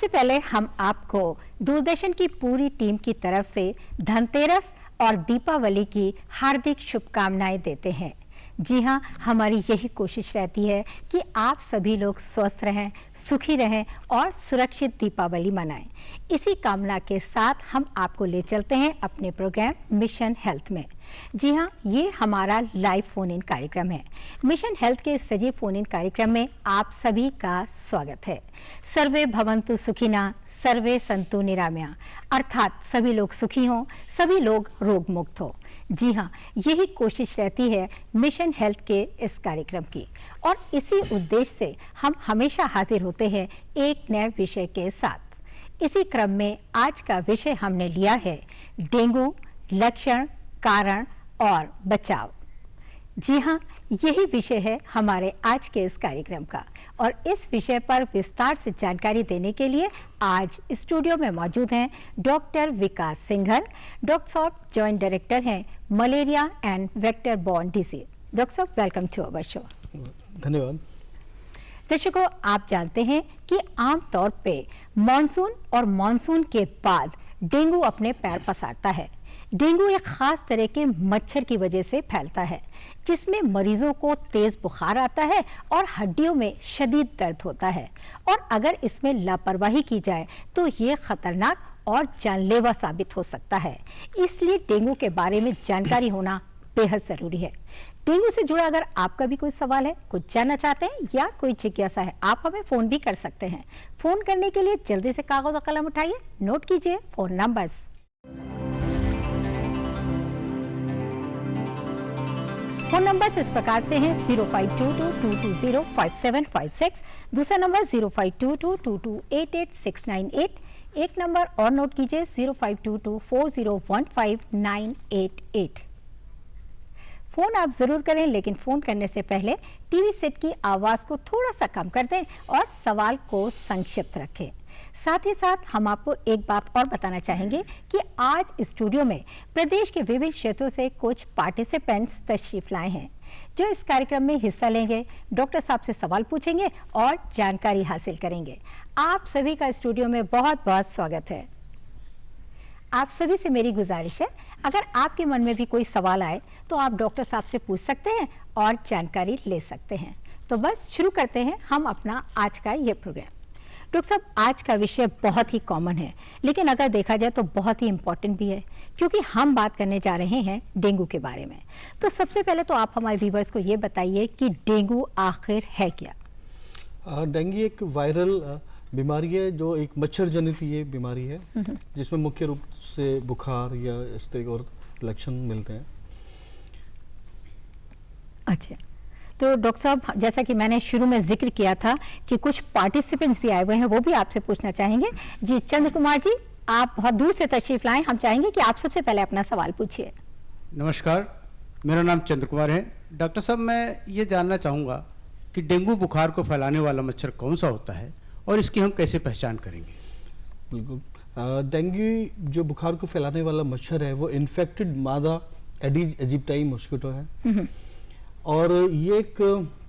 सबसे पहले हम आपको दूरदर्शन की पूरी टीम की तरफ से धनतेरस और दीपावली की हार्दिक शुभकामनाएं देते हैं। जी हाँ, हमारी यही कोशिश रहती है कि आप सभी लोग स्वस्थ रहें, सुखी रहें और सुरक्षित दीपावली मनाएं। इसी कामना के साथ हम आपको ले चलते हैं अपने प्रोग्राम मिशन हेल्थ में। जी हाँ, ये हमारा लाइव फोन इन कार्यक्रम है। मिशन हेल्थ के सजीव फोन इन कार्यक्रम में आप सभी का स्वागत है। सर्वे भवन्तु सुखिना, सर्वे सन्तु निरामया, अर्थात सभी लोग सुखी हों, सभी लोग रोग मुक्त हों। जी हाँ, यही कोशिश रहती है मिशन हेल्थ के इस कार्यक्रम की और इसी उद्देश्य से हम हमेशा हाजिर होते हैं एक नए विषय के साथ। इसी क्रम में आज का विषय हमने लिया है डेंगू, लक्षण, कारण और बचाव। जी हाँ, यही विषय है हमारे आज के इस कार्यक्रम का और इस विषय पर विस्तार से जानकारी देने के लिए आज स्टूडियो में मौजूद हैं डॉक्टर विकास सिंघल। डॉक्टर साहब जॉइंट डायरेक्टर हैं malaria and vector borne disease. Doctor साहब, वेलकम टू अवर शो। धन्यवाद। दर्शकों, आप जानते हैं कि आमतौर पे मानसून और मानसून के बाद डेंगू अपने पैर पसारता है। डेंगू एक खास तरह के मच्छर की वजह से फैलता है जिसमें मरीजों को तेज बुखार आता है और हड्डियों में शदीद दर्द होता है और अगर इसमें लापरवाही की जाए तो ये खतरनाक और जानलेवा साबित हो सकता है। इसलिए डेंगू के बारे में जानकारी होना बेहद जरूरी है। डेंगू से जुड़ा अगर आपका भी कोई सवाल है, कुछ जानना चाहते हैं या कोई जिज्ञासा है, आप हमें फोन भी कर सकते हैं। फोन करने के लिए जल्दी से कागज और कलम उठाइए, नोट कीजिए फोन नंबर्स। फोन नंबर इस प्रकार से हैं 052222055756, दूसरा नंबर 052222888698, एक नंबर और नोट कीजिए 0522401598। फोन आप जरूर करें, लेकिन फोन करने से पहले टीवी सेट की आवाज को थोड़ा सा कम कर दें और सवाल को संक्षिप्त रखें। साथ ही साथ हम आपको एक बात और बताना चाहेंगे कि आज स्टूडियो में प्रदेश के विभिन्न क्षेत्रों से कुछ पार्टिसिपेंट्स तशरीफ लाए हैं जो इस कार्यक्रम में हिस्सा लेंगे, डॉक्टर साहब से सवाल पूछेंगे और जानकारी हासिल करेंगे। आप सभी का स्टूडियो में बहुत बहुत स्वागत है। आप सभी से मेरी गुजारिश है, अगर आपके मन में भी कोई सवाल आए तो आप डॉक्टर साहब से पूछ सकते हैं और जानकारी ले सकते हैं। तो बस शुरू करते हैं हम अपना आज का ये प्रोग्राम। डॉक्टर साहब, आज का विषय बहुत ही कॉमन है, लेकिन अगर देखा जाए तो बहुत ही इम्पोर्टेंट भी है, क्योंकि हम बात करने जा रहे हैं डेंगू के बारे में। तो सबसे पहले तो आप हमारे व्यूअर्स को ये बताइए कि डेंगू आखिर है क्या? डेंगू एक वायरल बीमारी है जो एक मच्छर जनित ये बीमारी है जिसमें मुख्य रूप से बुखार या इस तरह और लक्षण मिलते हैं। अच्छा, तो डॉक्टर साहब, जैसा कि मैंने शुरू में जिक्र किया था कि कुछ पार्टिसिपेंट्स भी आए हुए हैं, वो भी आपसे पूछना चाहेंगे। जी चंद्र कुमार जी, आप बहुत दूर से तशरीफ लाए, हम चाहेंगे कि आप सबसे पहले अपना सवाल पूछिए। नमस्कार, मेरा नाम चंद्र कुमार है। डॉक्टर साहब, मैं ये जानना चाहूँगा कि डेंगू बुखार को फैलाने वाला मच्छर कौन सा होता है और इसकी हम कैसे पहचान करेंगे? बिल्कुल, डेंगू जो बुखार को फैलाने वाला मच्छर है वो इन्फेक्टेड मादा एडिज इजिप्टाई मॉस्किटो है और ये एक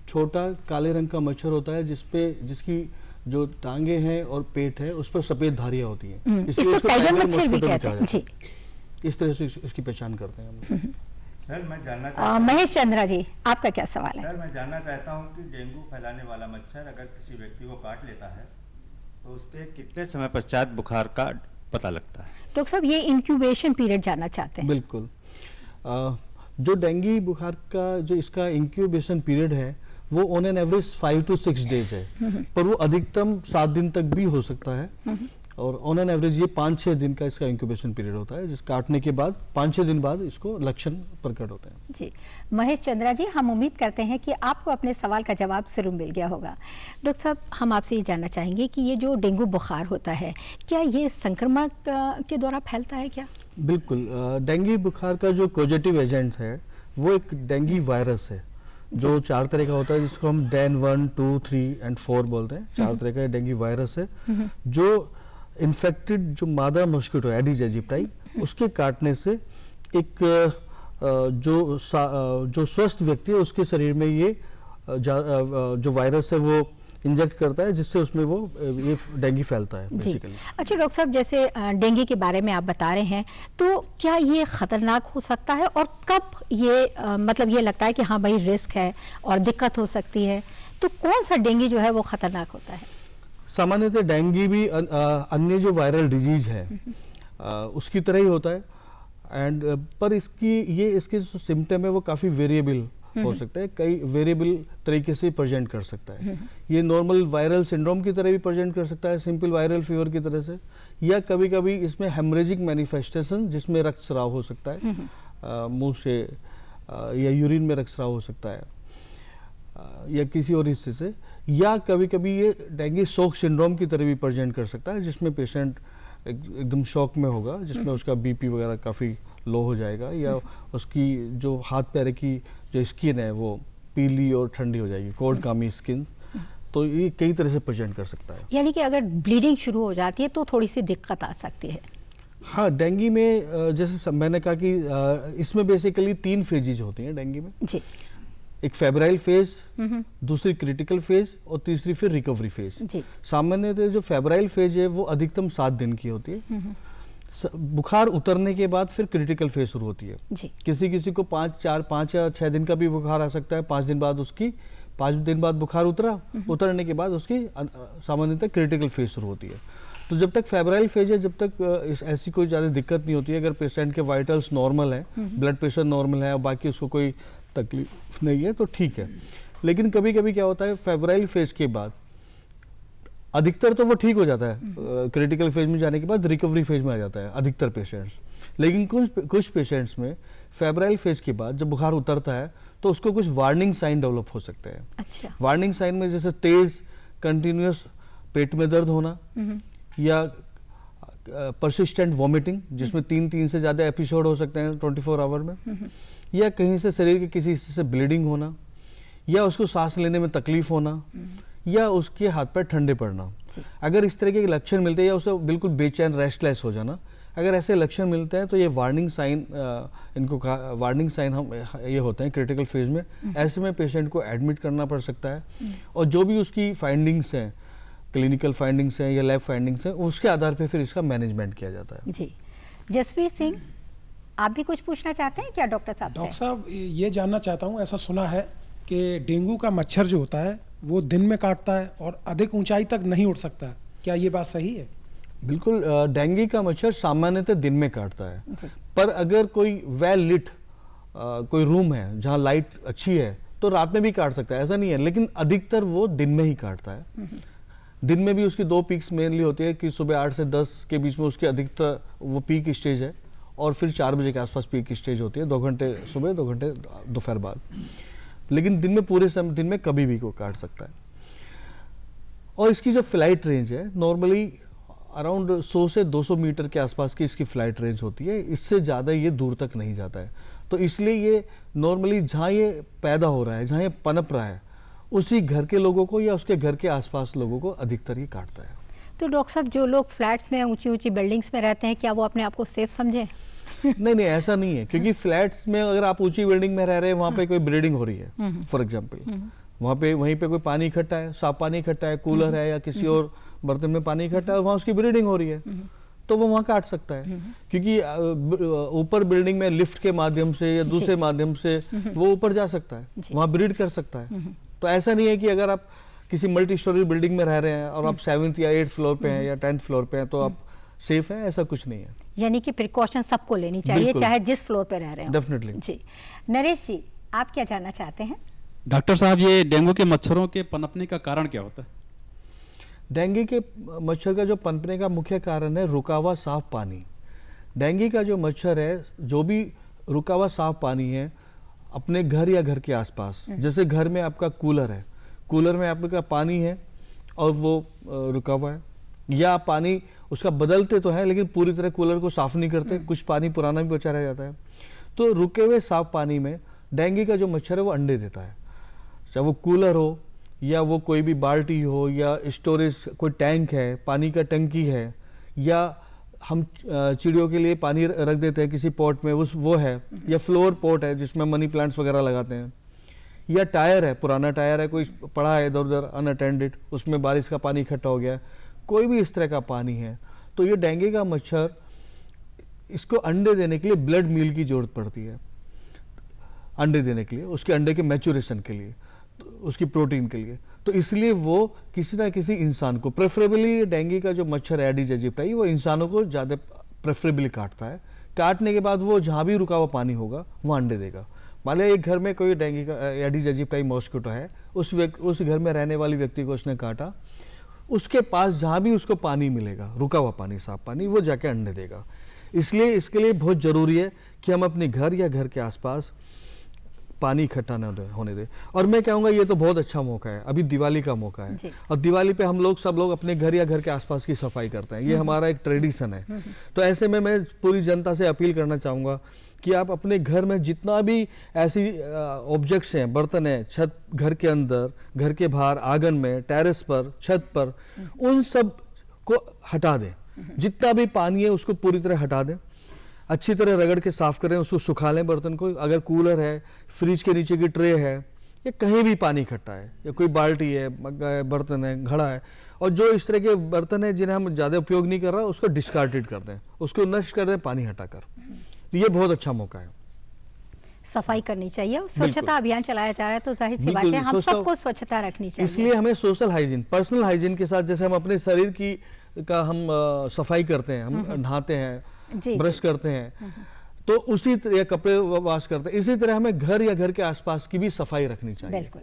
छोटा काले रंग का मच्छर होता है जिसकी जो टांगे हैं और पेट है उस पर सफेद धारियां होती हैं, इसलिए इसको टाइगर मच्छर भी कहते हैं। जी, इस तरह से इसकी पहचान करते हैं हम। सर, मैं जानना चाहता हूं, महेश चंद्रा जी, आपका क्या सवाल है? सर, मैं जानना चाहता हूं कि डेंगू फैलाने वाला मच्छर अगर किसी व्यक्ति को काट लेता है तो उसके कितने समय पश्चात बुखार का पता लगता है? डॉक्टर साहब, ये इंक्यूबेशन पीरियड जानना चाहते हैं। बिल्कुल, जो डेंगू बुखार का जो इसका इंक्यूबेशन पीरियड है वो on an average 5 to 6 days है, पर वो अधिकतम 7 दिन तक भी हो सकता है और ऑन एन एवरेज ये 5-6 दिन का इसका इंक्यूबेशन पीरियड होता है, जिस काटने के बाद 5-6 दिन बाद इसको लक्षण प्रकट होते हैं। जी महेश चंद्रा जी, हम उम्मीद करते हैं कि आपको अपने सवाल का जवाब जरूर मिल गया होगा। डॉक्टर साहब, हम आपसे ये जानना चाहेंगे कि ये जो डेंगू बुखार होता है, क्या ये संक्रमण के द्वारा फैलता है क्या? बिल्कुल, डेंगू बुखार का जो कॉजेटिव एजेंट है वो एक डेंगू वायरस है जो 4 तरह का होता है, जिसको हम डेन 1, 2, 3 and 4 बोलते हैं। 4 तरह का डेंगू वायरस है जो इन्फेक्टेड जो मादा मॉस्किटो एडिज इजिप्टाई उसके काटने से एक जो स्वस्थ व्यक्ति है उसके शरीर में ये जो वायरस है वो इंजेक्ट करता है, जिससे उसमें वो ये डेंगू फैलता है जी। बेसिकली। अच्छा डॉक्टर साहब, जैसे डेंगू के बारे में आप बता रहे हैं, तो क्या ये खतरनाक हो सकता है और कब ये मतलब ये लगता है कि हाँ भाई रिस्क है और दिक्कत हो सकती है, तो कौन सा डेंगू जो है वो खतरनाक होता है? सामान्यतः डेंगू भी अन्य जो वायरल डिजीज है उसकी तरह ही होता है, एंड पर इसके जो सिम्टम है वो काफ़ी वेरिएबल हो सकता है, कई वेरिएबल तरीके से प्रेजेंट कर सकता है। ये नॉर्मल वायरल सिंड्रोम की तरह भी प्रेजेंट कर सकता है, सिंपल वायरल फीवर की तरह से, या कभी कभी इसमें हेमरेजिक मैनिफेस्टेशन जिसमें रक्तस्राव हो सकता है मुंह से, या यूरिन में रक्तस्राव हो सकता है, या किसी और हिस्से से, या कभी कभी ये डेंगू शॉक सिंड्रोम की तरह भी प्रेजेंट कर सकता है, जिसमें पेशेंट एकदम शॉक में होगा, जिसमें उसका बीपी वगैरह काफ़ी लो हो जाएगा, या उसकी जो हाथ पैर की जो स्किन है वो पीली और ठंडी हो जाएगी, कोल्ड कामी स्किन। तो ये कई तरह से प्रेजेंट कर सकता है। यानी कि अगर ब्लीडिंग शुरू हो जाती है तो थोड़ी सी दिक्कत आ सकती है। हाँ, डेंगू में जैसे मैंने कहा कि इसमें बेसिकली 3 फेजेज होती हैं डेंगू में जी। एक फेब्राइल फेज, दूसरी क्रिटिकल फेज और तीसरी फिर रिकवरी फेज। जी। सामान्यतः जो फेब्राइल फेज है वो अधिकतम 7 दिन की होती है। बुखार उतरने के बाद फिर क्रिटिकल फेज शुरू होती है। जी। किसी किसी को 5 या 6 दिन का भी बुखार आ सकता है। 5 दिन बाद बुखार उतरने के बाद उसकी सामान्यतः क्रिटिकल फेज शुरू होती है। तो जब तक फेब्राइल फेज है, जब तक ऐसी कोई ज़्यादा दिक्कत नहीं होती है, अगर पेशेंट के वाइटल्स नॉर्मल है, ब्लड प्रेशर नॉर्मल है और बाकी उसको कोई तकलीफ नहीं है, तो ठीक है। लेकिन कभी कभी क्या होता है, फेब्राइल फेज के बाद अधिकतर तो वो ठीक हो जाता है, क्रिटिकल फेज में जाने के बाद रिकवरी फेज में आ जाता है अधिकतर पेशेंट्स। लेकिन कुछ पेशेंट्स में फेब्राइल फेज के बाद जब बुखार उतरता है तो उसको कुछ वार्निंग साइन डेवलप हो सकते हैं। अच्छा। वार्निंग साइन में जैसे तेज कंटिन्यूअस पेट में दर्द होना, या परसिस्टेंट वॉमिटिंग जिसमें 3 से ज़्यादा एपिसोड हो सकते हैं 24 आवर में, या कहीं से शरीर के किसी हिस्से से ब्लीडिंग होना, या उसको सांस लेने में तकलीफ होना, या उसके हाथ पैर ठंडे पड़ना। अगर इस तरह के लक्षण मिलते हैं, या उसे बिल्कुल बेचैन रेस्टलेस हो जाना, अगर ऐसे लक्षण मिलते हैं तो ये वार्निंग साइन, इनको वार्निंग साइन हम ये होते हैं क्रिटिकल फेज में। ऐसे में पेशेंट को एडमिट करना पड़ सकता है, और जो भी उसकी फाइंडिंग्स हैं, क्लिनिकल फाइंडिंग्स हैं या लैब फाइंडिंग्स हैं, उसके आधार पर फिर इसका मैनेजमेंट किया जाता है। जी। जसवीर सिंह, आप भी कुछ पूछना चाहते हैं क्या डॉक्टर साहब से? डॉक्टर साहब, ये जानना चाहता हूँ, ऐसा सुना है कि डेंगू का मच्छर जो होता है वो दिन में काटता है और अधिक ऊंचाई तक नहीं उड़ सकता, क्या ये बात सही है? बिल्कुल, डेंगू का मच्छर सामान्यतः दिन में काटता है, पर अगर कोई वेल लिट कोई रूम है जहाँ लाइट अच्छी है तो रात में भी काट सकता है, ऐसा नहीं है। लेकिन अधिकतर वो दिन में ही काटता है। दिन में भी उसकी 2 पीक्स मेनली होती है कि सुबह 8 से 10 के बीच में उसकी अधिकतर वो पीक स्टेज है, और फिर 4 बजे के आसपास पीक स्टेज होती है, 2 घंटे सुबह 2 घंटे दोपहर बाद। लेकिन दिन में पूरे समय दिन में कभी भी को काट सकता है। और इसकी जो फ्लाइट रेंज है नॉर्मली अराउंड 100 से 200 मीटर के आसपास की इसकी फ्लाइट रेंज होती है, इससे ज़्यादा ये दूर तक नहीं जाता है। तो इसलिए ये नॉर्मली जहाँ ये पैदा हो रहा है, जहाँ ये पनप रहा है, उसी घर के लोगों को या उसके घर के आसपास लोगों को अधिकतर ये काटता है। तो डॉक्टर साहब, जो लोग फ्लैट्स में ऊंची ऊंची बिल्डिंग्स में रहते हैं, क्या वो अपने आप को सेफ समझें? नहीं, ऐसा नहीं है, क्योंकि फ्लैट्स में अगर आप ऊंची बिल्डिंग में रह रहे हैं, वहाँ पे कोई ब्रीडिंग हो रही है फॉर एग्जांपल, वहीं पे कोई पानी इकट्ठा है, साफ पानी इकट्ठा है, कूलर है या किसी और बर्तन में पानी इकट्ठा है, वहाँ उसकी ब्रीडिंग हो रही है, तो वो वहाँ काट सकता है। क्योंकि ऊपर बिल्डिंग में लिफ्ट के माध्यम से या दूसरे माध्यम से वो ऊपर जा सकता है, वहाँ ब्रीड कर सकता है। तो ऐसा नहीं है कि अगर आप किसी मल्टी स्टोरी बिल्डिंग में रह रहे हैं और आप 7th या 8th फ्लोर पे हैं या 10th फ्लोर पे हैं तो आप सेफ हैं, ऐसा कुछ नहीं है। यानी कि प्रिकॉशन सबको लेनी चाहिए, चाहे जिस फ्लोर पे रह रहे हो। डेफिनेटली जी। नरेश जी, आप क्या जानना चाहते हैं? डॉक्टर साहब, ये डेंगू के मच्छरों के पनपने का कारण क्या होता है? डेंगू के मच्छर का जो पनपने का मुख्य कारण है रुका हुआ साफ पानी। डेंगू का जो मच्छर है, जो भी रुका हुआ साफ पानी है अपने घर या घर के आसपास, जैसे घर में आपका कूलर है, कूलर में आपका पानी है और वो रुका हुआ है, या पानी उसका बदलते तो है लेकिन पूरी तरह कूलर को साफ नहीं करते, कुछ पानी पुराना भी बचा रह जाता है, तो रुके हुए साफ पानी में डेंगू का जो मच्छर है वो अंडे देता है। चाहे वो कूलर हो या वो कोई भी बाल्टी हो या स्टोरेज कोई टैंक है, पानी का टंकी है, या हम चिड़ियों के लिए पानी रख देते हैं किसी पॉट में, वो है, या फ्लोर पॉट है जिसमें मनी प्लांट्स वगैरह लगाते हैं, या टायर है, पुराना टायर है, कोई पड़ा है इधर उधर अनअटेंडेड, उसमें बारिश का पानी इकट्ठा हो गया, कोई भी इस तरह का पानी है, तो ये डेंगू का मच्छर, इसको अंडे देने के लिए ब्लड मील की जरूरत पड़ती है, अंडे देने के लिए, उसके अंडे के मैच्योरेशन के लिए, तो उसकी प्रोटीन के लिए। तो इसलिए वो किसी ना किसी इंसान को, प्रेफरेबली डेंगू का जो मच्छर है एडिस एजिप्टाई, वो इंसानों को ज़्यादा प्रेफरेबली काटता है। काटने के बाद वो जहाँ भी रुका हुआ पानी होगा वो अंडे देगा। मान लिया एक घर में कोई डेंगू का एडिस एजिप्टाई मॉस्किटो है, उस घर में रहने वाली व्यक्ति को उसने काटा, उसके पास जहाँ भी उसको पानी मिलेगा, रुका हुआ पानी, साफ पानी, वो जाके अंडे देगा। इसलिए इसके लिए बहुत ज़रूरी है कि हम अपने घर या घर के आसपास पानी इकट्ठा न होने दें। और मैं कहूँगा ये तो बहुत अच्छा मौका है, अभी दिवाली का मौका है, और दिवाली पे हम लोग सब लोग अपने घर या घर के आसपास की सफाई करते हैं, ये हमारा एक ट्रेडिशन है। तो ऐसे में मैं पूरी जनता से अपील करना चाहूँगा कि आप अपने घर में जितना भी ऐसी ऑब्जेक्ट्स हैं, बर्तन हैं, छत, घर के अंदर, घर के बाहर, आंगन में, टेरेस पर, छत पर, उन सब को हटा दें। जितना भी पानी है उसको पूरी तरह हटा दें, अच्छी तरह रगड़ के साफ करें, उसको सुखा लें बर्तन को। अगर कूलर है, फ्रिज के नीचे की ट्रे है, या कहीं भी पानी इकट्ठा है, या कोई बाल्टी है, मग्गा है, बर्तन है, घड़ा है, और जो इस तरह के बर्तन है जिन्हें हम ज़्यादा उपयोग नहीं कर रहा, उसको डिस्कार्डेड कर दें, उसको नष्ट कर दें पानी हटाकर। तो ये बहुत अच्छा मौका है, सफाई करनी चाहिए, स्वच्छता अभियान चलाया जा रहा है, तो जाहिर सी बात है हम सबको स्वच्छता रखनी चाहिए। इसलिए हमें सोशल हाइजीन, पर्सनल हाइजीन के साथ, जैसे हम अपने शरीर की हम सफाई करते हैं, हम नहाते हैं, ब्रश करते हैं, तो उसी तरह कपड़े वॉश करते हैं, इसी तरह हमें घर या घर के आसपास की भी सफाई रखनी चाहिए। बिल्कुल।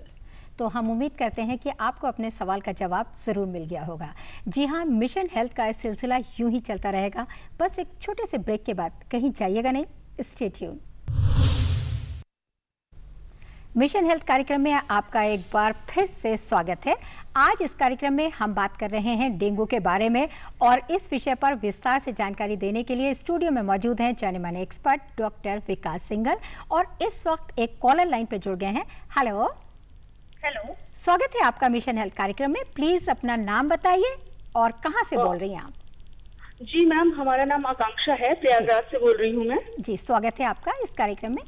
तो हम उम्मीद करते हैं कि आपको अपने सवाल का जवाब जरूर मिल गया होगा। जी हाँ, मिशन हेल्थ का सिलसिला यूं ही चलता रहेगा, बस एक छोटे से ब्रेक के बाद कहीं जाइएगा नहीं, स्टे ट्यून। मिशन हेल्थ कार्यक्रम में आपका एक बार फिर से स्वागत है। आज इस कार्यक्रम में हम बात कर रहे हैं डेंगू के बारे में, और इस विषय पर विस्तार से जानकारी देने के लिए स्टूडियो में मौजूद हैं जाने माने एक्सपर्ट डॉक्टर विकास सिंघल, और इस वक्त एक कॉलर लाइन पर जुड़ गए हैं। हेलो। हेलो, स्वागत है आपका मिशन हेल्थ कार्यक्रम में। प्लीज अपना नाम बताइए और कहाँ से बोल रही हैं आप? जी मैम, हमारा नाम आकांक्षा है, प्रयागराज से बोल रही हूँ मैं। जी, स्वागत है आपका इस कार्यक्रम में।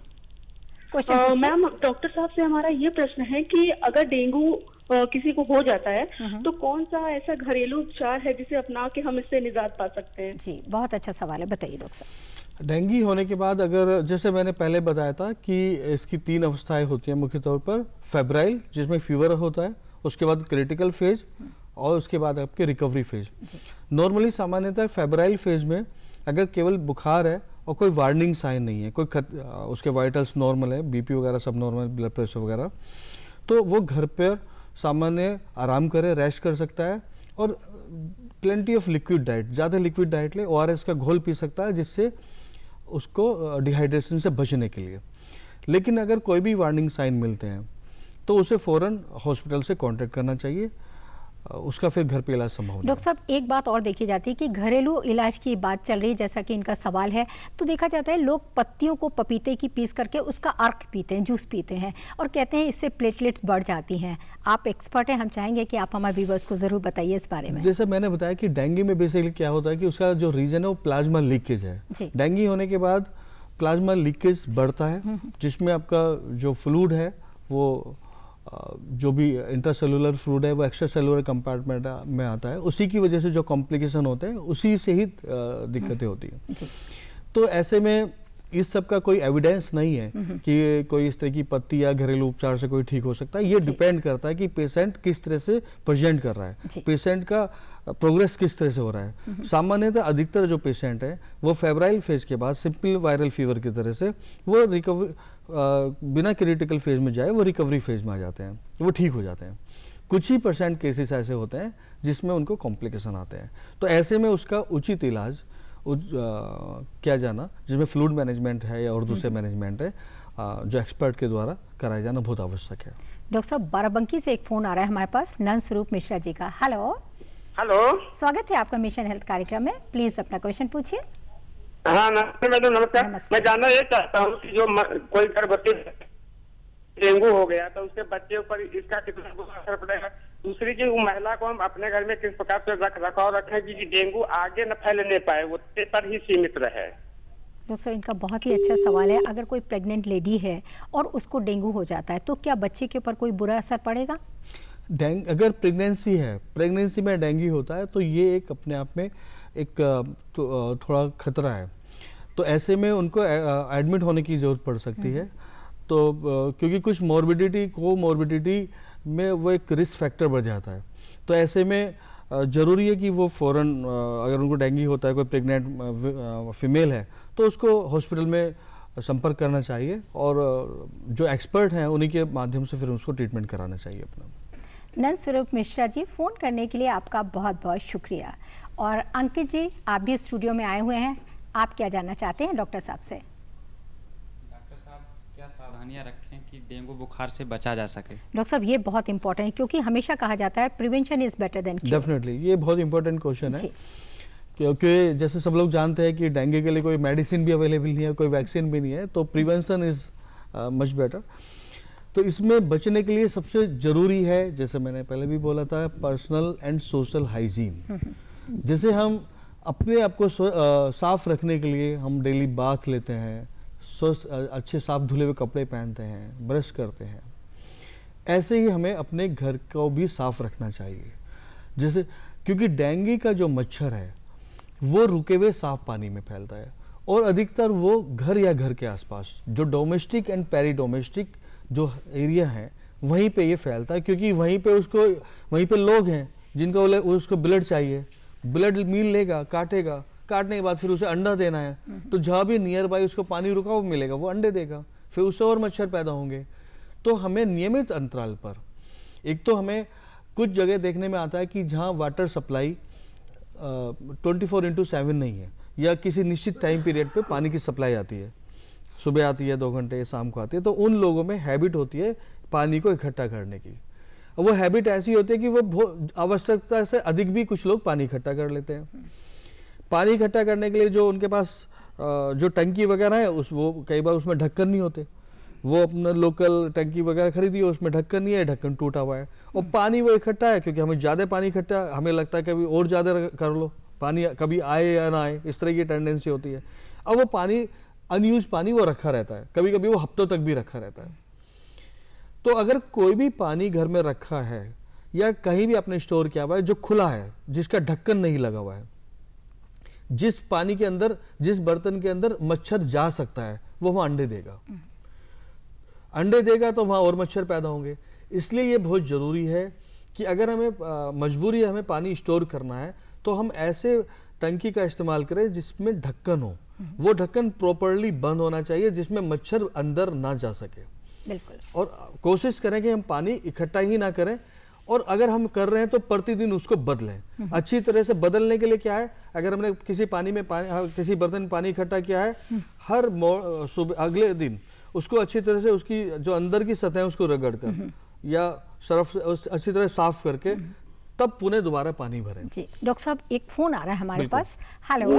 मैम, डॉक्टर साहब से हमारा ये प्रश्न है कि अगर डेंगू किसी को हो जाता है तो कौन सा ऐसा घरेलू उपचार है जिसे अपना के हम इससे निजात पा सकते हैं? जी, बहुत अच्छा सवाल है, बताइए डॉक्टर साहब। डेंगू होने के बाद, अगर जैसे मैंने पहले बताया था कि इसकी 3 अवस्थाएं होती हैं मुख्य तौर पर, फेब्राइल जिसमें फीवर होता है, उसके बाद क्रिटिकल फेज, और उसके बाद आपके रिकवरी फेज। नॉर्मली सामान्यतः फेब्राइल फेज में अगर केवल बुखार है और कोई वार्निंग साइन नहीं है, कोई उसके वाइटल्स नॉर्मल है, बीपी वगैरह सब नॉर्मल, ब्लड प्रेशर वगैरह, तो वो घर पर सामान्य आराम करे, रेस्ट कर सकता है, और प्लेंटी ऑफ लिक्विड डाइट, ज़्यादा लिक्विड डाइट ले, ORS का घोल पी सकता है, जिससे उसको डिहाइड्रेशन से बचने के लिए। लेकिन अगर कोई भी वार्निंग साइन मिलते हैं तो उसे फ़ौरन हॉस्पिटल से कांटेक्ट करना चाहिए, उसका फिर घर पे इलाज संभव नहीं। डॉक्टर साहब, एक बात और देखी जाती है कि घरेलू इलाज की बात चल रही है, जैसा कि इनका सवाल है, तो देखा जाता है लोग पत्तियों को पपीते की पीस करके उसका अर्क पीते हैं, जूस पीते हैं, और कहते हैं इससे प्लेटलेट्स बढ़ जाती हैं। आप एक्सपर्ट हैं, हम चाहेंगे कि आप हमारे व्यूअर्स को जरूर बताइए इस बारे में। जैसे मैंने बताया कि डेंगू में बेसिकली क्या होता है कि उसका जो रीजन है वो प्लाज्मा लीकेज है। डेंगू होने के बाद प्लाज्मा लीकेज बढ़ता है, जिसमें आपका जो फ्लूइड है, वो जो भी इंट्रासेलुलर फ्लूइड है वो एक्स्ट्रा सेलुलर कंपार्टमेंट में आता है, उसी की वजह से जो कॉम्प्लिकेशन होते हैं उसी से ही दिक्कतें होती हैं। तो ऐसे में इस सब का कोई एविडेंस नहीं है कि कोई इस तरह की पत्ती या घरेलू उपचार से कोई ठीक हो सकता है। ये डिपेंड करता है कि पेशेंट किस तरह से प्रेजेंट कर रहा है, पेशेंट का प्रोग्रेस किस तरह से हो रहा है। सामान्यतः अधिकतर जो पेशेंट है वो फेब्राइल फेज के बाद सिंपल वायरल फीवर की तरह से वो रिकवरी बिना क्रिटिकल फेज में जाए वो रिकवरी फेज में आ जाते हैं, वो ठीक हो जाते हैं। कुछ ही % केसेस ऐसे होते हैं जिसमें उनको कॉम्प्लिकेशन आते हैं। तो ऐसे में उसका उचित इलाज किया जाना, जिसमें फ्लूइड मैनेजमेंट है या उर्दू से मैनेजमेंट है, जो एक्सपर्ट के द्वारा कराया जाना बहुत आवश्यक है। डॉक्टर साहब, बाराबंकी से एक फोन आ रहा है हमारे पास, नंद स्वरूप मिश्रा जी का। हेलो। हेलो, स्वागत है आपका मिशन हेल्थ कार्यक्रम में। प्लीज अपना क्वेश्चन पूछिए। हाँ नमस्ते मैडम, नमस्कार। मैं जानना ये चाहता हूँ कि जो कोई गर्भवती डेंगू हो गया तो उसके बच्चे ऊपर इसका कितना असर पड़ेगा। दूसरी चीज, महिला को हम अपने घर में किस प्रकार से रख रखाव रखें कि डेंगू आगे न फैलने पाए, वो पर ही सीमित रहे। डॉक्टर साहब, इनका बहुत ही अच्छा सवाल है। अगर कोई प्रेग्नेंट लेडी है और उसको डेंगू हो जाता है तो क्या बच्चे के ऊपर कोई बुरा असर पड़ेगा? अगर प्रेगनेंसी है, प्रेगनेंसी में डेंगू होता है तो ये एक अपने आप में एक थोड़ा खतरा है। तो ऐसे में उनको एडमिट होने की ज़रूरत पड़ सकती है। तो क्योंकि कुछ मोर्बिडिटी में वो एक रिस्क फैक्टर बढ़ जाता है। तो ऐसे में ज़रूरी है कि वो फ़ौरन अगर उनको डेंगू होता है, कोई प्रेग्नेंट फीमेल है, तो उसको हॉस्पिटल में संपर्क करना चाहिए और जो एक्सपर्ट हैं उन्हीं के माध्यम से फिर उसको ट्रीटमेंट कराना चाहिए अपना। नंद स्वरूप मिश्रा जी, फ़ोन करने के लिए आपका बहुत बहुत शुक्रिया। और अंकित जी, आप भी स्टूडियो में आए हुए हैं, आप क्या जानना चाहते हैं डॉक्टर साहब से? डॉक्टर साहब, क्या सावधानियां रखें कि डेंगू बुखार से बचा जा सके? डॉक्टर साहब, ये बहुत इंपॉर्टेंट है क्योंकि हमेशा कहा जाता है prevention is better than cure. Definitely ये बहुत इंपॉर्टेंट क्वेश्चन है, क्योंकि जैसे सब लोग जानते हैं कि डेंगू के लिए कोई मेडिसिन भी अवेलेबल नहीं है, कोई वैक्सीन भी नहीं है, तो प्रिवेंशन इज मच बेटर। तो इसमें बचने के लिए सबसे ज़रूरी है, जैसे मैंने पहले भी बोला था, पर्सनल एंड सोशल हाइजीन। जैसे हम अपने आप को साफ रखने के लिए हम डेली बाथ लेते हैं, अच्छे साफ धुले हुए कपड़े पहनते हैं, ब्रश करते हैं, ऐसे ही हमें अपने घर को भी साफ रखना चाहिए। जैसे क्योंकि डेंगू का जो मच्छर है वो रुके हुए साफ पानी में फैलता है और अधिकतर वो घर या घर के आसपास जो डोमेस्टिक एंड पेरी डोमेस्टिक जो एरिया है वहीं पे ये फैलता है, क्योंकि वहीं पे लोग हैं जिनको उसको ब्लड चाहिए, ब्लड मील लेगा, काटेगा, काटने के बाद फिर उसे अंडा देना है, तो जहाँ भी नियर बाई उसको पानी रुका हुआ मिलेगा वो अंडे देगा, फिर उससे और मच्छर पैदा होंगे। तो हमें नियमित अंतराल पर, एक तो हमें कुछ जगह देखने में आता है कि जहाँ वाटर सप्लाई 24/7 नहीं है या किसी निश्चित टाइम पीरियड पे पानी की सप्लाई आती है, सुबह आती है 2 घंटे, शाम को आती है, तो उन लोगों में हैबिट होती है पानी को इकट्ठा करने की। वो हैबिट ऐसी होती है कि वो आवश्यकता से अधिक भी कुछ लोग पानी इकट्ठा कर लेते हैं। पानी इकट्ठा करने के लिए जो उनके पास जो टंकी वगैरह है वो कई बार उसमें ढक्कन नहीं होते, वो अपना लोकल टंकी वगैरह खरीदी है, उसमें ढक्कन नहीं है, ढक्कन टूटा हुआ है और पानी वो इकट्ठा है, क्योंकि हमें ज़्यादा पानी इकट्ठा, हमें लगता है कभी और ज़्यादा कर लो, पानी कभी आए या ना आए, इस तरह की टेंडेंसी होती है। अब वो पानी अनयूज पानी वो रखा रहता है, कभी कभी वो हफ्तों तक भी रखा रहता है। तो अगर कोई भी पानी घर में रखा है या कहीं भी आपने स्टोर किया हुआ है जो खुला है, जिसका ढक्कन नहीं लगा हुआ है, जिस पानी के अंदर, जिस बर्तन के अंदर मच्छर जा सकता है, वो वहां अंडे देगा, अंडे देगा तो वहां और मच्छर पैदा होंगे। इसलिए ये बहुत जरूरी है कि अगर हमें मजबूरी है, हमें पानी स्टोर करना है, तो हम ऐसे टंकी का इस्तेमाल करें जिसमें ढक्कन हो, वो ढक्कन प्रॉपरली बंद होना चाहिए जिसमें मच्छर अंदर ना जा सके। बिल्कुल। और कोशिश करें कि हम पानी इकट्ठा ही ना करें, और अगर हम कर रहे हैं तो प्रतिदिन उसको बदलें। अच्छी तरह से बदलने के लिए क्या है, अगर हमने किसी किसी बर्तन में पानी इकट्ठा किया है, हर सुबह अगले दिन उसको अच्छी तरह से उसकी जो अंदर की सतह है उसको रगड़ कर या सर्फ अच्छी तरह साफ करके तब पुनः दोबारा पानी भरें। जी डॉक्टर साहब, एक फोन आ रहा है हमारे पास। हेलो।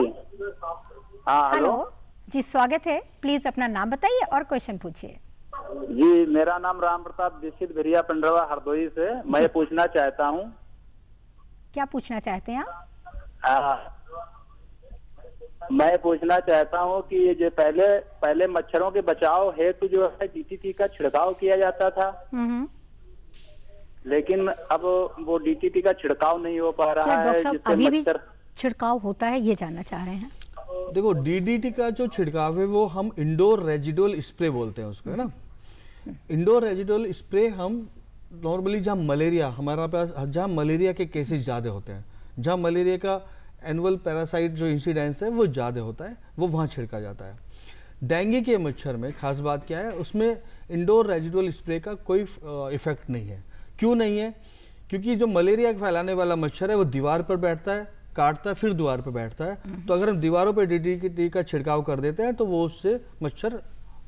हेलो जी, स्वागत है, प्लीज अपना नाम बताइए और क्वेश्चन पूछिए। जी, मेरा नाम राम प्रताप दीक्षित भिरिया पिंडरवा हरदोई से। मैं पूछना चाहता हूँ। क्या पूछना चाहते हैं आप? मैं पूछना चाहता हूँ कि ये जो पहले मच्छरों के बचाव हेतु जो है डीटीटी का छिड़काव किया जाता था, लेकिन अब वो डीटीटी का छिड़काव नहीं हो पा रहा है, जिससे अभी भी छिड़काव होता है, ये जानना चाह रहे हैं। देखो, डीडीटी का जो छिड़काव है वो हम इंडोर रेजिडुअल स्प्रे बोलते हैं उसको, है ना। इंडोर रेजिडुअल स्प्रे हम नॉर्मली जहाँ मलेरिया हमारा पास, जहाँ मलेरिया के केसेस ज़्यादा होते हैं, जहाँ मलेरिया का एनुअल पैरासाइट जो इंसिडेंस है वो ज़्यादा होता है, वो वहाँ छिड़का जाता है। डेंगू के मच्छर में खास बात क्या है, उसमें इंडोर रेजिडुअल स्प्रे का कोई इफेक्ट नहीं है। क्यों नहीं है? क्योंकि जो मलेरिया फैलाने वाला मच्छर है वो दीवार पर बैठता है, काटता है, फिर दीवार पर बैठता है। तो अगर हम दीवारों पर डीडीटी का छिड़काव कर देते हैं तो वो उससे मच्छर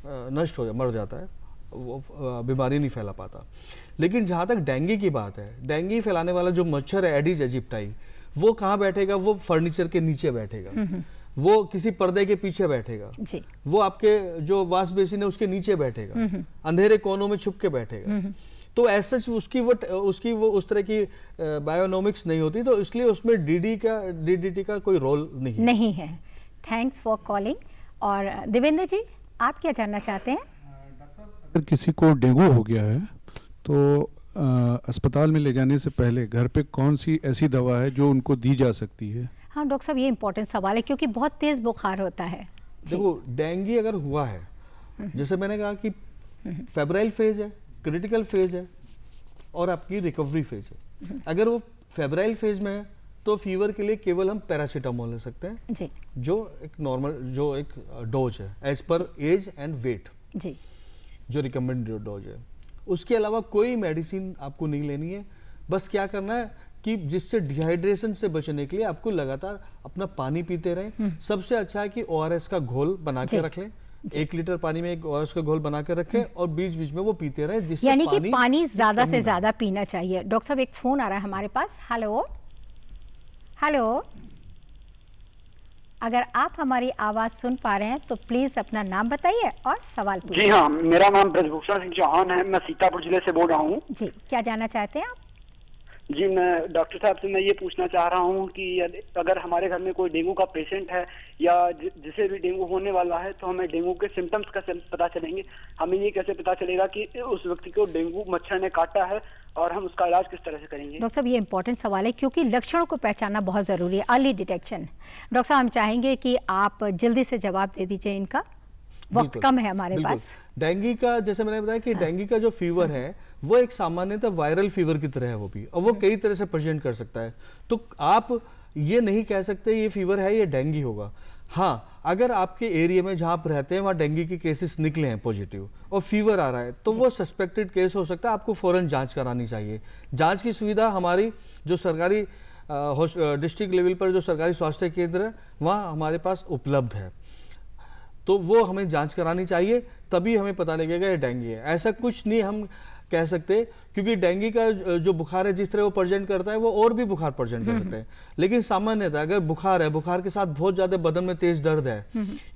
नष्ट हो मर जाता है, वो बीमारी नहीं फैला पाता। लेकिन जहाँ तक डेंगू की बात है, डेंगू फैलाने वाला जो मच्छर है एडिस एजिप्टाई, वो कहाँ बैठेगा? वो फर्नीचर के नीचे बैठेगा, वो किसी पर्दे के पीछे बैठेगा जी। वो आपके जो वॉश बेसिन है उसके नीचे बैठेगा, अंधेरे कोनों में छुप के बैठेगा। तो ऐसा उसकी वो उस तरह की बायोनोमिक्स नहीं होती, तो इसलिए उसमें डीडीटी का कोई रोल नहीं है। Thanks for calling. और देवेंद्र जी, आप क्या जानना चाहते हैं? अगर किसी को डेंगू हो गया है तो अस्पताल में ले जाने से पहले घर पे कौन सी ऐसी दवा है जो उनको दी जा सकती है? हाँ डॉक्टर साहब, ये इम्पोर्टेंट सवाल है क्योंकि बहुत तेज बुखार होता है। देखो, डेंगू अगर हुआ है, जैसे मैंने कहा कि फेब्राइल फेज है, क्रिटिकल फेज है और आपकी रिकवरी फेज है। अगर वो फेब्राइल फेज में है तो फीवर के लिए केवल हम पैरासीटामोल ले सकते हैं जी, जो एक नॉर्मल, जो एक डोज है as per as and wait जी, जो रिकमेंडेड डोज है। उसके अलावा कोई मेडिसिन आपको नहीं लेनी है। बस क्या करना है कि जिससे डिहाइड्रेशन से बचने के लिए आपको लगातार अपना पानी पीते रहें। सबसे अच्छा है कि ORS का घोल बना के रख लें। 1 लीटर पानी में एक ORS का घोल बना के रखें और बीच बीच में वो पीते रहें, जिससे यानी कि पानी ज्यादा से ज्यादा पीना चाहिए। डॉक्टर साहब, एक फोन आ रहा है हमारे पास। हेलो हेलो, अगर आप हमारी आवाज सुन पा रहे हैं तो प्लीज अपना नाम बताइए और सवाल पूछिए। जी हाँ, मेरा नाम ब्रजभूषण सिंह चौहान है, मैं सीतापुर जिले से बोल रहा हूँ। जी, क्या जानना चाहते हैं आप? जी, मैं डॉक्टर साहब से मैं ये पूछना चाह रहा हूँ कि अगर हमारे घर में कोई डेंगू का पेशेंट है या जिसे भी डेंगू होने वाला है तो हमें डेंगू के सिम्टम्स कैसे पता चलेंगे? हमें ये कैसे पता चलेगा कि उस व्यक्ति को डेंगू मच्छर ने काटा है और हम उसका इलाज किस तरह से करेंगे? डॉक्टर साहब, ये इंपॉर्टेंट सवाल है क्योंकि लक्षणों को पहचानना बहुत जरूरी है, अर्ली डिटेक्शन। डॉक्टर साहब, हम चाहेंगे कि आप जल्दी से जवाब दे दीजिए, इनका वक्त कम है हमारे पास। डेंगू का, जैसे मैंने बताया कि डेंगू का जो फीवर है वो एक सामान्यतः वायरल फीवर की तरह है वो भी, और वो कई तरह से प्रेजेंट कर सकता है। तो आप ये नहीं कह सकते ये फीवर है, ये डेंगू होगा। हाँ, अगर आपके एरिया में जहाँ आप रहते हैं वहाँ डेंगू के केसेस निकले हैं पॉजिटिव और फीवर आ रहा है तो वो सस्पेक्टेड केस हो सकता है, आपको फौरन जांच करानी चाहिए। जांच की सुविधा हमारी जो सरकारी डिस्ट्रिक्ट लेवल पर जो सरकारी स्वास्थ्य केंद्र है वहाँ हमारे पास उपलब्ध है, तो वो हमें जांच करानी चाहिए, तभी हमें पता लगेगा ये डेंगू है। ऐसा कुछ नहीं हम कह सकते, क्योंकि डेंगू का जो बुखार है जिस तरह वो प्रेजेंट करता है वो और भी बुखार प्रेजेंट कर सकता है। लेकिन सामान्यतः अगर बुखार है, बुखार के साथ बहुत ज्यादा बदन में तेज दर्द है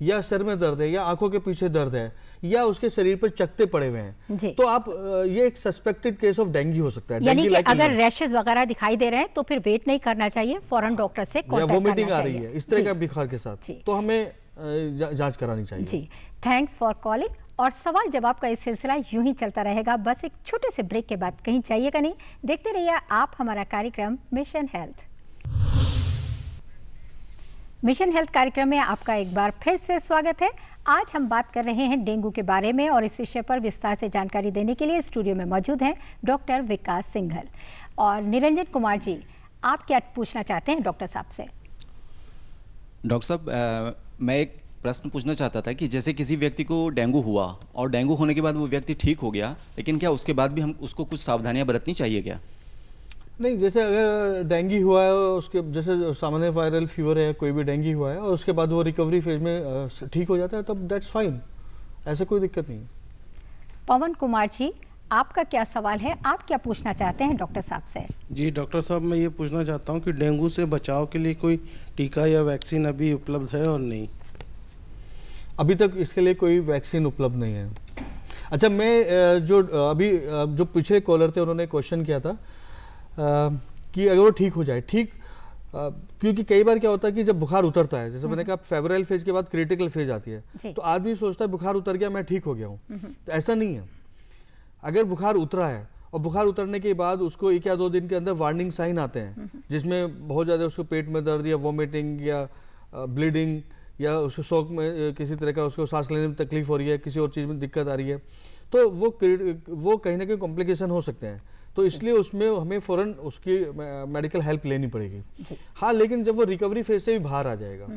या सर में दर्द है या आंखों के पीछे दर्द है या उसके शरीर पर चकते पड़े हुए हैं, तो आप ये एक सस्पेक्टेड केस ऑफ डेंगू हो सकता है। यानी कि अगर रैशेस वगैरह दिखाई दे रहे हैं तो फिर वेट नहीं करना चाहिए, फौरन डॉक्टर से कांटेक्ट करना चाहिए। वोमिटिंग आ रही है इस तरह का बुखार के साथ, तो हमें जांच करानी चाहिए। जी, थैंक्स फॉर कॉलिंग। और सवाल जवाब का ये सिलसिला यूं ही चलता रहेगा, बस एक छोटे से ब्रेक के बाद कहीं जाइएगा नहीं, देखते रहिए आप हमारा कार्यक्रम मिशन हेल्थ। मिशन हेल्थ कार्यक्रम में आपका एक बार फिर से स्वागत है। आज हम बात कर रहे हैं डेंगू के बारे में और इस विषय पर विस्तार से जानकारी देने के लिए स्टूडियो में मौजूद हैं डॉक्टर विकास सिंघल और निरंजन कुमार जी। आप क्या पूछना चाहते हैं डॉक्टर साहब से? डॉक्टर साहब, मैं एक प्रश्न पूछना चाहता था कि जैसे किसी व्यक्ति को डेंगू हुआ और डेंगू होने के बाद वो व्यक्ति ठीक हो गया, लेकिन क्या उसके बाद भी हम उसको कुछ सावधानियां बरतनी चाहिए क्या? नहीं, जैसे अगर डेंगू हुआ है उसके जैसे सामान्य वायरल फीवर है, कोई भी डेंगू हुआ है और उसके बाद वो रिकवरी फेज में ठीक हो जाता है तब दैट्स फाइन, ऐसे कोई दिक्कत नहीं। पवन कुमार जी, आपका क्या सवाल है? आप क्या पूछना चाहते हैं डॉक्टर साहब से? जी डॉक्टर साहब, मैं ये पूछना चाहता हूँ कि डेंगू से बचाव के लिए कोई टीका या वैक्सीन अभी उपलब्ध है और नहीं? अभी तक इसके लिए कोई वैक्सीन उपलब्ध नहीं है। अच्छा, मैं जो पिछले कॉलर थे उन्होंने क्वेश्चन किया था कि अगर वो ठीक हो जाए, क्योंकि कई बार क्या होता है कि जब बुखार उतरता है, जैसे मैंने कहा फेब्राइल फेज के बाद क्रिटिकल फेज आती है, तो आदमी सोचता है बुखार उतर गया, मैं ठीक हो गया हूँ। तो ऐसा नहीं है। अगर बुखार उतरा है और बुखार उतरने के बाद उसको 1 या 2 दिन के अंदर वार्निंग साइन आते हैं जिसमें बहुत ज़्यादा उसको पेट में दर्द या वॉमिटिंग या ब्लीडिंग या उसको शौक में किसी तरह का उसको सांस लेने में तकलीफ हो रही है, किसी और चीज़ में दिक्कत आ रही है, तो वो कहीं ना कहीं कॉम्प्लिकेशन हो सकते हैं। तो इसलिए उसमें हमें फ़ौरन उसकी मेडिकल हेल्प लेनी पड़ेगी। हाँ, लेकिन जब वो रिकवरी फेज से भी बाहर आ जाएगा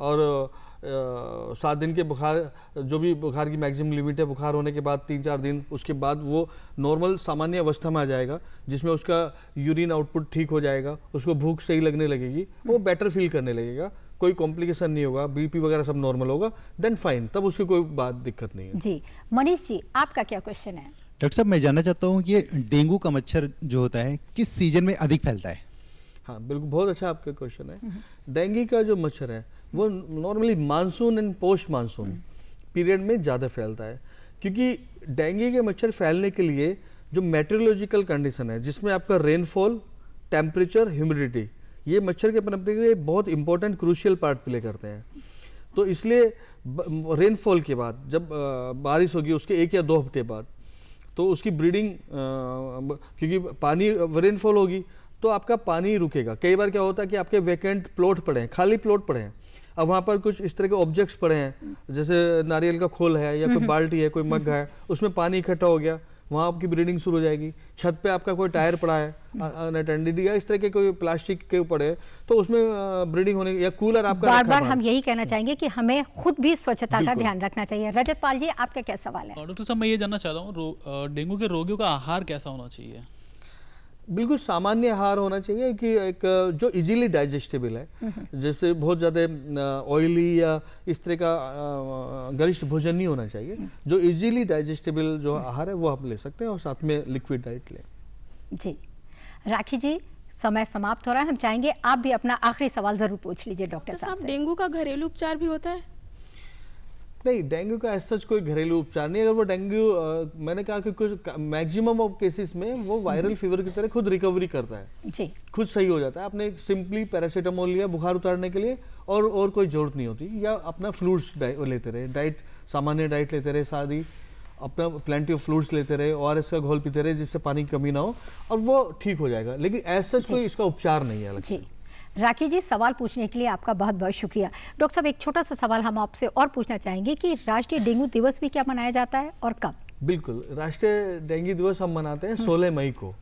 और 7 दिन के बुखार, जो भी बुखार की मैक्सिमम लिमिट है, बुखार होने के बाद 3-4 दिन उसके बाद वो नॉर्मल सामान्य अवस्था में आ जाएगा, जिसमें उसका यूरिन आउटपुट ठीक हो जाएगा, उसको भूख सही लगने लगेगी, वो बेटर फील करने लगेगा, कोई कॉम्प्लिकेशन नहीं होगा, बीपी वगैरह सब नॉर्मल होगा, देन फाइन, तब उसकी कोई दिक्कत नहीं है। जी, मनीष जी, आपका क्या क्वेश्चन है? डॉक्टर साहब, मैं जानना चाहता हूँ ये डेंगू का मच्छर जो होता है किस सीजन में अधिक फैलता है? हाँ, बिल्कुल, बहुत अच्छा आपका क्वेश्चन है। डेंगू का जो मच्छर है वो normally monsoon and post monsoon period में ज़्यादा फैलता है, क्योंकि डेंगू के मच्छर फैलने के लिए जो मेट्रोलॉजिकल कंडीशन है, जिसमें आपका रेनफॉल, टेम्परेचर, ह्यूमिडिटी, ये मच्छर के पनपने के लिए बहुत इंपॉर्टेंट क्रूशियल पार्ट प्ले करते हैं। तो इसलिए रेनफॉल के बाद जब बारिश होगी उसके 1 या 2 हफ्ते बाद तो उसकी ब्रीडिंग, क्योंकि पानी रेनफॉल होगी तो आपका पानी रुकेगा। कई बार क्या होता है कि आपके वैकेंट प्लॉट पड़े हैं, खाली प्लॉट पड़े हैं, अब वहाँ पर कुछ इस तरह के ऑब्जेक्ट्स पड़े हैं, जैसे नारियल का खोल है या कोई बाल्टी है, कोई मग है, उसमें पानी इकट्ठा हो गया, वहाँ आपकी ब्रीडिंग शुरू हो जाएगी। छत पे आपका कोई टायर पड़ा है अनअटेंडेड या इस तरह के कोई प्लास्टिक के पड़े तो उसमें ब्रीडिंग होने, या कूलर आपका बार बार हम यही कहना चाहेंगे कि हमें खुद भी स्वच्छता का ध्यान रखना चाहिए। रजत पाल जी, आपका क्या सवाल है? डॉक्टर साहब, मैं ये जानना चाहता हूँ डेंगू के रोगियों का आहार कैसा होना चाहिए? बिल्कुल सामान्य आहार होना चाहिए कि एक जो इजीली डाइजेस्टेबल है, जैसे बहुत ज़्यादा ऑयली या इस तरह का गरिष्ठ भोजन नहीं होना चाहिए। जो इजीली डाइजेस्टेबल जो आहार है वो आप ले सकते हैं और साथ में लिक्विड डाइट लें। जी राखी जी, समय समाप्त हो रहा है, हम चाहेंगे आप भी अपना आखिरी सवाल जरूर पूछ लीजिए डॉक्टर साहब से। डेंगू का घरेलू उपचार भी होता है? नहीं, डेंगू का ऐसा कोई घरेलू उपचार नहीं। अगर वो डेंगू, मैंने कहा कि कुछ मैक्सिमम ऑफ केसेस में वो वायरल फीवर की तरह खुद रिकवरी करता है जी, खुद सही हो जाता है। आपने सिंपली पैरासीटामोल लिया बुखार उतारने के लिए और कोई जरूरत नहीं होती, या अपना फ्लूइड्स लेते रहे, डाइट सामान्य डाइट लेते रहे, साथ ही अपना प्लेंटी ऑफ फ्लूइड्स लेते रहे, ORS का घोल पीते रहे जिससे पानी की कमी ना हो, और वो ठीक हो जाएगा। लेकिन ऐसा कोई इसका उपचार नहीं है अलग से। राखी जी, सवाल पूछने के लिए आपका बहुत बहुत शुक्रिया। डॉक्टर साहब, एक छोटा सा सवाल हम आपसे और पूछना चाहेंगे कि राष्ट्रीय डेंगू दिवस भी क्या मनाया जाता है और कब? बिल्कुल, राष्ट्रीय डेंगू दिवस हम मनाते हैं 16 मई को।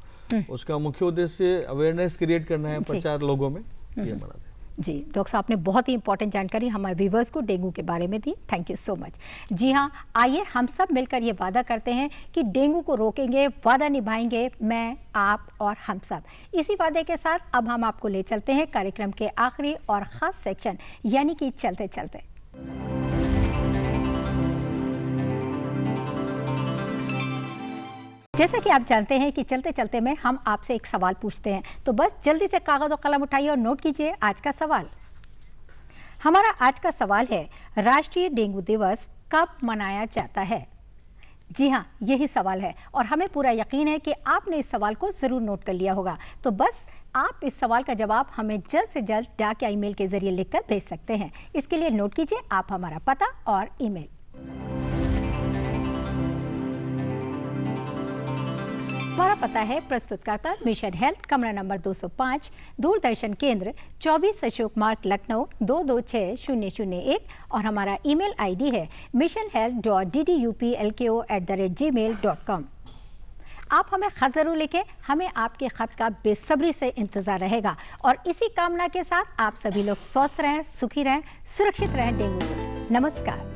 उसका मुख्य उद्देश्य अवेयरनेस क्रिएट करना है प्रचार लोगों में, ये मनाते हैं। जी डॉक्टर साहब, आपने बहुत ही इंपॉर्टेंट जानकारी हमारे व्यूवर्स को डेंगू के बारे में दी, थैंक यू सो मच। जी हाँ, आइए हम सब मिलकर ये वादा करते हैं कि डेंगू को रोकेंगे, वादा निभाएंगे, मैं, आप और हम सब। इसी वादे के साथ अब हम आपको ले चलते हैं कार्यक्रम के आखिरी और ख़ास सेक्शन, यानी कि चलते चलते। जैसा कि आप जानते हैं कि चलते चलते में हम आपसे एक सवाल पूछते हैं, तो बस जल्दी से कागज़ और कलम उठाइए और नोट कीजिए आज का सवाल। हमारा आज का सवाल है, राष्ट्रीय डेंगू दिवस कब मनाया जाता है? जी हाँ, यही सवाल है और हमें पूरा यकीन है कि आपने इस सवाल को ज़रूर नोट कर लिया होगा। तो बस आप इस सवाल का जवाब हमें जल्द से जल्द डाक या ईमेल के जरिए लिखकर भेज सकते हैं। इसके लिए नोट कीजिए आप हमारा पता और ईमेल। हमारा पता है प्रस्तुतकर्ता मिशन हेल्थ, कमरा नंबर 205, दूरदर्शन केंद्र, 24 अशोक मार्ग, लखनऊ 226001 और हमारा ईमेल आईडी है missionhealth.ddupLko@gmail.com। आप हमें खत ज़रूर लिखें, हमें आपके खत का बेसब्री से इंतज़ार रहेगा। और इसी कामना के साथ आप सभी लोग स्वस्थ रहें, सुखी रहें, सुरक्षित रहें डेंगू से। नमस्कार।